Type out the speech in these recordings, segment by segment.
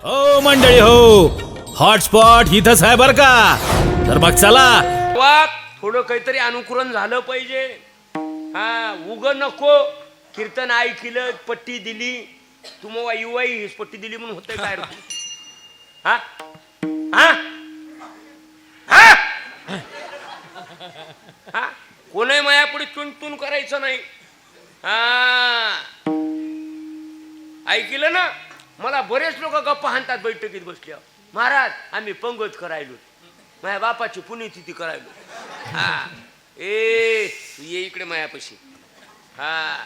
हो मंडळी हो, हॉटस्पॉट इथंच आहे बर का. तर मग चला थोडं काहीतरी अनुकरण झालं पाहिजे. हा उग नको कीर्तन ऐकलं पट्टी दिली तुम्हाला युवाई पट्टी दिली म्हणून होतंय काय रे? हा हा हा हा कोणी मायापुढे चुनचुन करायचं नाही. हा ऐकलं ना, मला बरेच लोक गप्पा हाणतात बैठकीत बसल्यावर. महाराज आम्ही पंगत करायलो, माझ्या बापाची पुण्यतिथी करायलो. हा ए तू ये इकडे मायापाशी. हा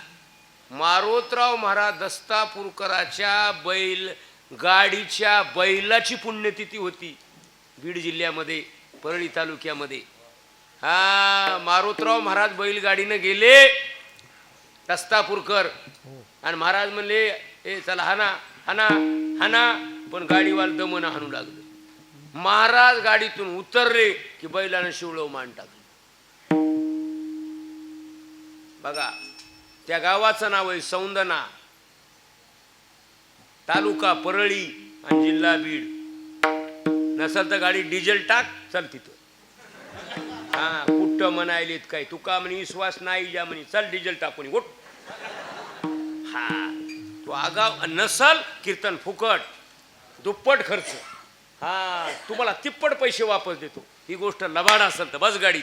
मारोतराव महाराज दस्तापूरकराच्या बैल गाडीच्या बैलाची पुण्यतिथी होती बीड जिल्ह्यामध्ये परळी तालुक्यामध्ये. हा मारोतराव महाराज बैलगाडीनं गेले दस्तापूरकर आणि महाराज म्हणले ए चला हाना हाना हाना, पण गाडीवाल दमन हाणू लागलं. महाराज गाडीतून उतरले की बैलानं शिवळव मान टाकलं. बघा त्या गावाचं नाव आहे सौंदना, तालुका परळी आणि जिल्हा बीड. नसल तर गाडी डिझेल टाक चल तिथं. हा कुठं म्हणायलेत काय तुका म्हणे विश्वास नाही ज्या म्हणे चल डिझेल टाकून गोट. हा तू आगाव नसल कीर्तन फुकट दुप्पट खर्च. हा तुम्हाला तिप्पट पैसे वापस देतो. ही गोष्ट लबाड असेल तर बस गाडी.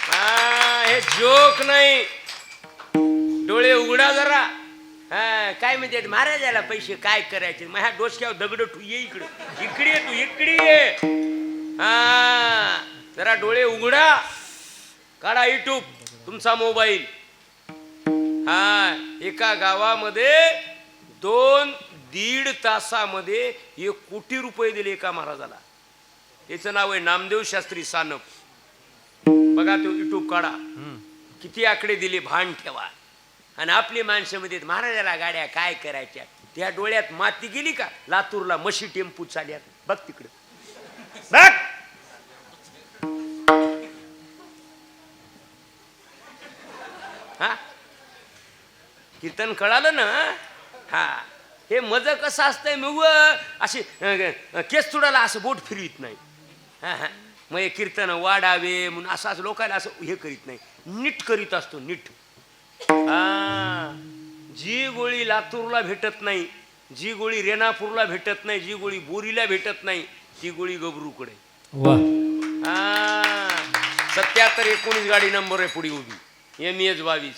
हा हे जोक नाही, डोळे उघडा जरा. हा काय म्हणजे महाराजाला पैसे काय करायचे? माझ्या डोसक्यावर दगड ठू ये इकडे इकडे ये तू इकडे ये. हा जरा डोळे उघडा, काढा युट्यूब तुमचा मोबाईल. हा एका गावामध्ये 2-1.5 तासामध्ये 1 कोटी रुपये दिले एका महाराजाला. त्याचं नाव आहे नामदेव शास्त्री सानप. बघा तो युट्यूब काढा, किती आकडे दिले भान ठेवा. आणि आपली माणसं मध्ये महाराजाला गाड्या काय करायच्या? त्या डोळ्यात माती गेली का? लातूरला मशी टेम्पू चालल्यात बघ तिकडे बघ. हा कीर्तन कळालं ना? हा हे मज कसं असतंय मग अशी केस तुडाला असं बोट फिरवित नाही. हा हा मग हे कीर्तन वाढावे म्हणून असं लोकांना असं हे करीत नाही, नीट करीत असतो नीट. हा जी गोळी लातूरला भेटत नाही, जी गोळी रेणापूरला भेटत नाही, जी गोळी बोरीला भेटत नाही, ती गोळी गबरूकडे. हा 77-19 गाडी नंबर आहे पुढे उभी MEH 22.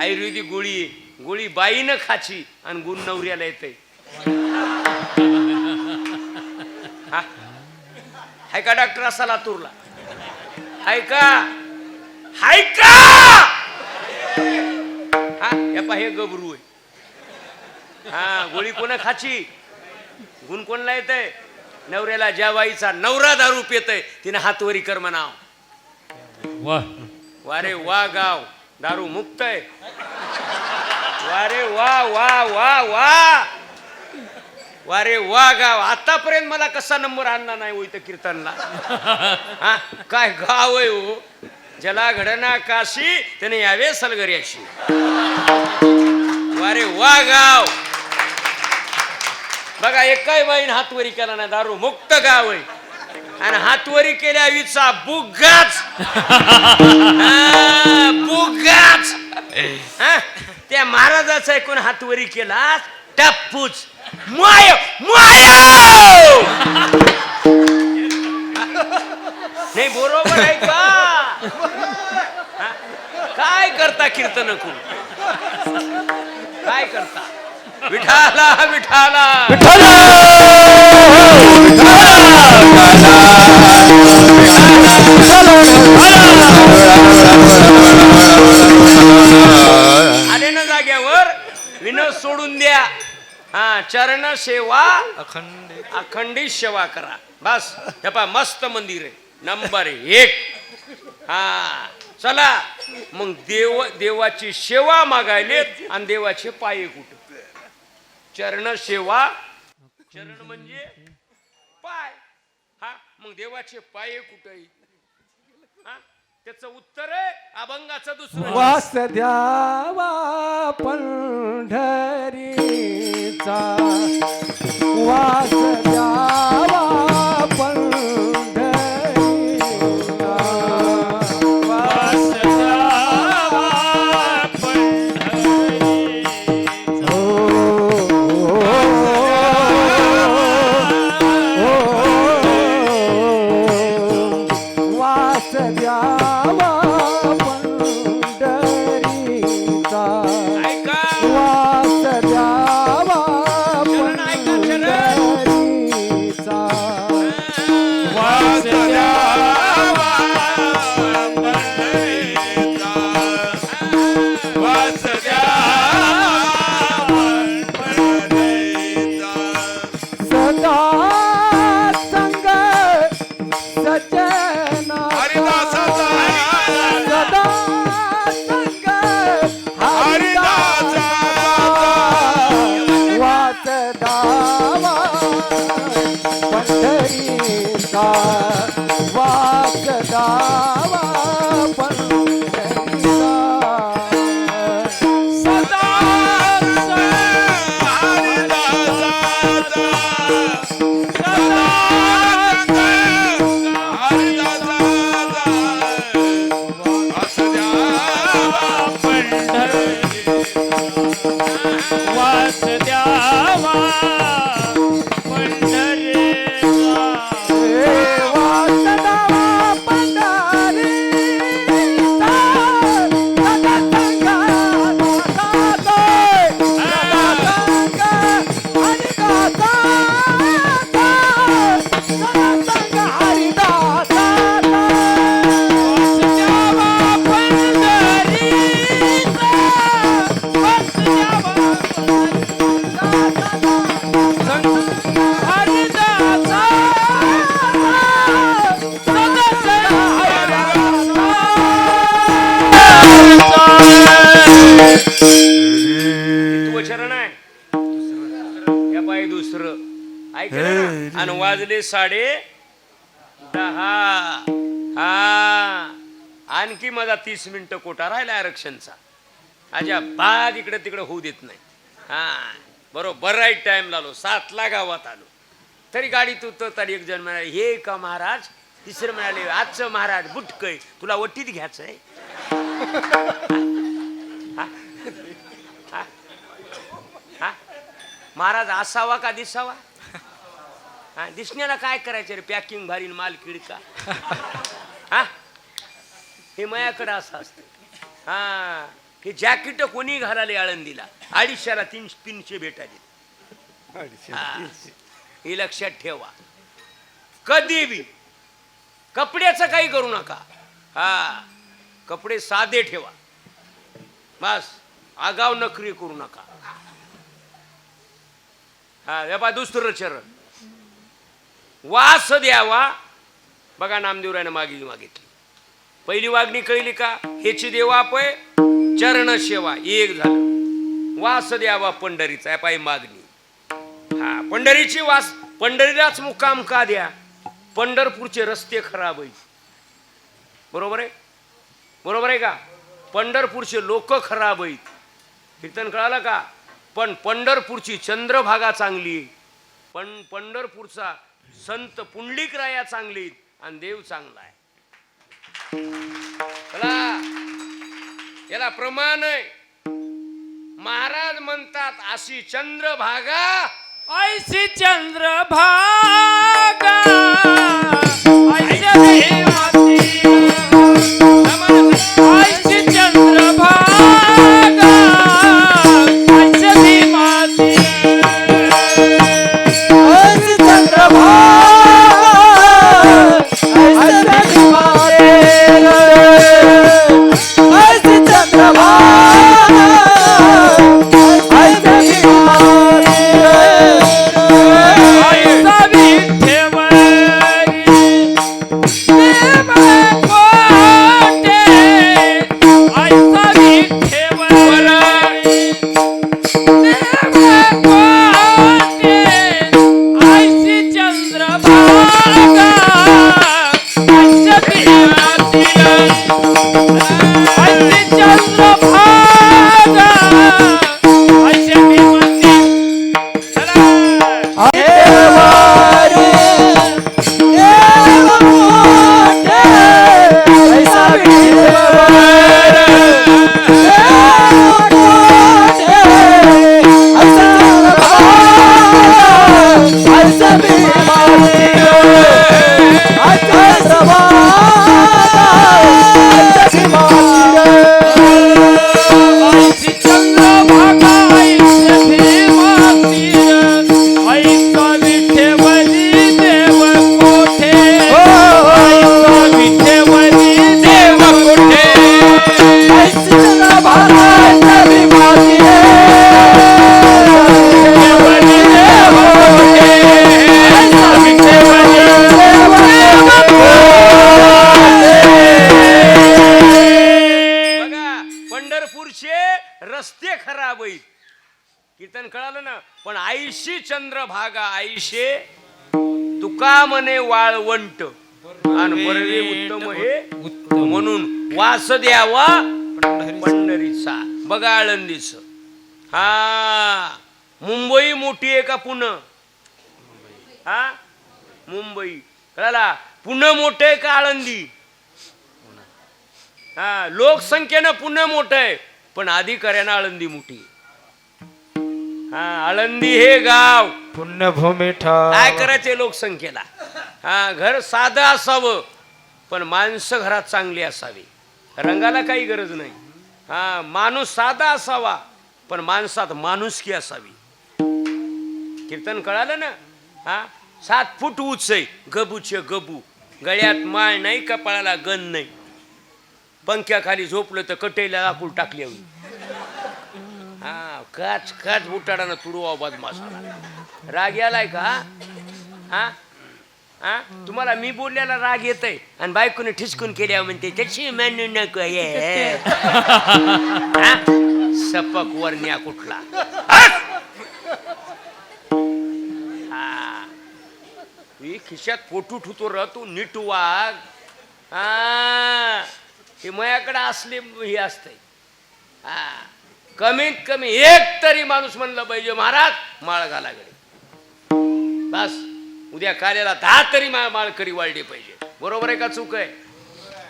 आयुर्वेदिक गोळी आहे. गोळी बाईनं खाची आणि गुण नवऱ्याला येते. हा हाय का डॉक्टर असा लातूरला? हाय का? हाय का? हा हे गबरू आहे. हा गोळी कोणा खाची, गुण कोणला येतंय? नवऱ्याला. ज्या बाईचा नवरा दारू पितय तिने हातवरी कर म्हणाव. वारे वा गाव दारू मुक्त आहे. वारे वा वा वा वा वारे वा गाव. आतापर्यंत मला कसा नंबर आणला नाही हो इथं कीर्तनला. हा काय गाव आहे हो. ज्याला घडना काशी त्याने यावे सलगर्याशी. वारे वा गाव. बघा एकाही बाईन हातवरी केला नाही. दारू मुक्त गाव आहे. आणि हातवरी केल्या विचा बुगाच बुगाच. त्या महाराजाचा ऐकून हातवरी केला टप्पूच माय माय. नाही बरोबर आहे का? काय करता कीर्तन करून? काय करता? विठाला विठाला आले ना जाग्यावर विनोद सोडून द्या. हा चरण सेवा अखंडित सेवा करा बस. हे पहा मस्त मंदिर आहे नंबर 1. हा चला मग देवाची सेवा मागायलेत आणि देवाचे पाये कुठे? चरण सेवा. चरण म्हणजे पाय. हा मग देवाचे पाये कुठे? हा त्याचं उत्तर आहे अभंगाचं दुसरं. वास द्यावा पंढरी वास द्यावा पंढरीला वास द्यावा पंढरीचा. वास द्यावा पंढरीचा ऐका वास द्यावा चरण ऐका चरण पंढरीचा वास द्यावा पंढरीचा. वास द्यावा पंढरीचा. सदा संग सजना हरिदासाचा. सदा संग हरिदासाचा. वास दावा पंढरीचा वास दावा पंढरीचा सदा हरिदासाचा. सदा हरिदासाचा. वास द्यावा पंढरीचा. वास द्यावा पंढरीचा. वास दावा पंढरीचा सदा संग कितवं चरण आहे या पाय दुसरं ऐकलं ना? आणि वाजले 10:30. हा आणखी माझा 30 मिनिटं कोटा राहिला आरक्षणचा. अच्छा बाद इकडे तिकडे होऊ देत नाही. हा बरोबर राईट टाइम लावलो 7ला गावात आलो तरी गाडीत उतरताना एक जण म्हणाले हे का महाराज. तिसरं म्हणाले आजचं महाराज बुटकय तुला वट्टीत घ्यायचंय. हा महाराज असावा का दिसावा. हा दिसण्याला काय करायचं रे पॅकिंग भारी माल किडका. हा हे मायाकडे असं असतं. हा हे जॅकेट कोणी घालाले आळंदीला 250ला 300 भेटायचे. हे लक्षात ठेवा कधी बी कपड्याचं काही करू नका. हा कपडे साधे ठेवा बस आगाव नखरी करू नका. हा या बा दुसरं चरण वास द्यावा. बघा नामदेवरायाने मागितली पहिली वागणी कळली का. हेची देवा पय चरण सेवा एक झालं. वास द्यावा पंढरीचा पाय मागणी. हा पंढरीची वास पंढरीलाच मुक्काम का द्या. पंढरपूरचे रस्ते खराब आहेत. बरोबर आहे बरोबर आहे का. पंढरपूरचे लोक खराब आहेत. कीर्तन कळालं का. पण पंढरपूरची चंद्रभागा चांगली. पण पंढरपूरचा संत पुंडलिकराया चांगली आणि देव चांगला आहे. चला याला प्रमाण आहे. महाराज म्हणतात अशी चंद्रभागा ऐसी चंद्रभागा ऐसी देवाची. ऐसी चंद्रभागा ऐसी देवाची. ऐसी चंद्रभागा ऐशी चंद्रभागा आईशे तुका म्हणे वाळवंट आणि बरवे उत्तम हे म्हणून वास द्यावा पंढरीचा. बघा आळंदीच. हा मुंबई मोठी आहे का पुणे? हा मुंबई कळला. पुणे मोठं आहे का आळंदी? हा लोकसंख्येनं पुणे मोठं आहे पण अधिकाऱ्यानं आळंदी मोठी. हा आळंदी हे गाव पुण्यभूमी काय करायचे लोकसंख्येला. हा घर साधं असावं पण माणसं घरात चांगली असावी. रंगाला काही गरज नाही. हा माणूस साधा असावा पण माणसात माणुसकी असावी. कीर्तन कळालं ना. हा 7 फूट उंच आहे गबूचे गबू. गळ्यात माळ नाही कपाळाला गण नाही. पंख्याखाली झोपलं तर कटेला लाकूड टाकली हवी. हा काच काच बुटाडानं तुडवा बदमासाला. राग यालाय का? हा हा तुम्हाला मी बोलल्याला राग येतय आणि बायकोने ठिसकून केल्या म्हणते त्याची मानू नको. सपक वर्ण्या कुठला. खिशात फोटू ठुतो र तू नीट वाग. हा हे माझ्याकडे असले हे असतंय. हा कमीत कमी एक तरी माणूस म्हणलं पाहिजे महाराज माळ घाला गडे. बस उद्या कार्याला 10 तरी माळकरी वाढली पाहिजे. बरोबर आहे का चूक आहे?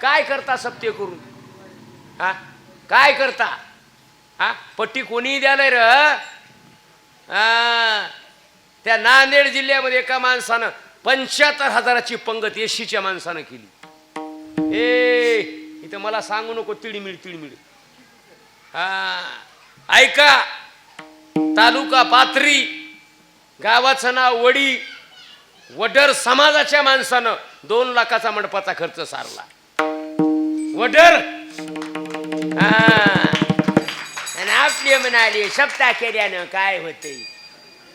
काय करता सत्य करून? हा काय करता? हा पट्टी कोणीही द्यालाय र. हा त्या नांदेड जिल्ह्यामध्ये एका माणसानं 75,000ची पंगत एशीच्या माणसानं केली. इथं मला सांगू नको तिळमिळ तिळमिळ. हा ऐका. तालुका पाथरी गावाचं नाव वडी. वडर समाजाच्या माणसानं 2 लाखाचा मंडपाचा खर्च सारला. वडर. आणि आपले म्हणाले सप्ताह केल्यानं काय होतंय.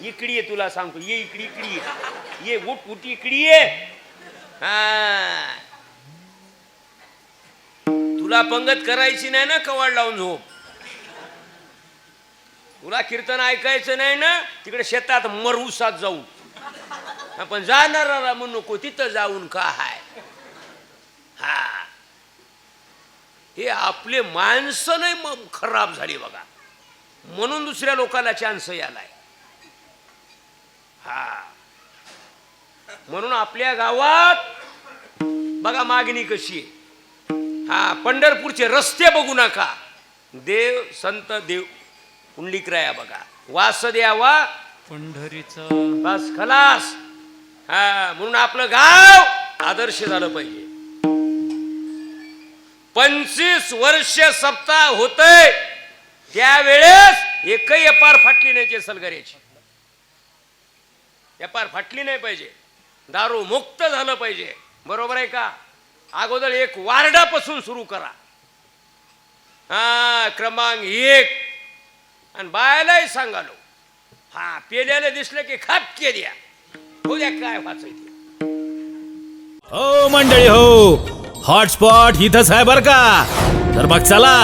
इकडी ये तुला सांगतो. ये इकडी इकडी ये उठ उठ इकडी ये. हा तुला पंगत करायची नाही ना कवाड लावून झोप. तुला कीर्तन ऐकायचं नाही ना तिकडे शेतात मरुसात जाऊन. आपण जाणारा म्हणू नको तिथं जाऊन का हाय. हा हे आपले माणसं नाही खराब झाली बघा म्हणून दुसऱ्या लोकांना चान्स यालाय. हा म्हणून आपल्या गावात बघा मागणी कशी आहे. हा पंढरपूरचे रस्ते बघू नका. देव संत देव पुंडलिकराया बघा वास द्यावा पंढरीचा. बस खलास. हा म्हणून आपलं गाव आदर्श झालं पाहिजे. 25 वर्ष सप्ताह होतय त्यावेळेस एकही एपार फाटली नाही सलगऱ्याची. एपार फाटली नाही पाहिजे. दारू मुक्त झालं पाहिजे. बरोबर आहे का? अगोदर एक वार्डापासून सुरू करा. हा क्रमांक 1 आणि बायलाही सांगालो. हा पेल्याला दिसलं की खापके द्या. उद्या काय वाचायचं. हो मंडळी हो हॉटस्पॉट इथंच आहे बर का. तर मग चला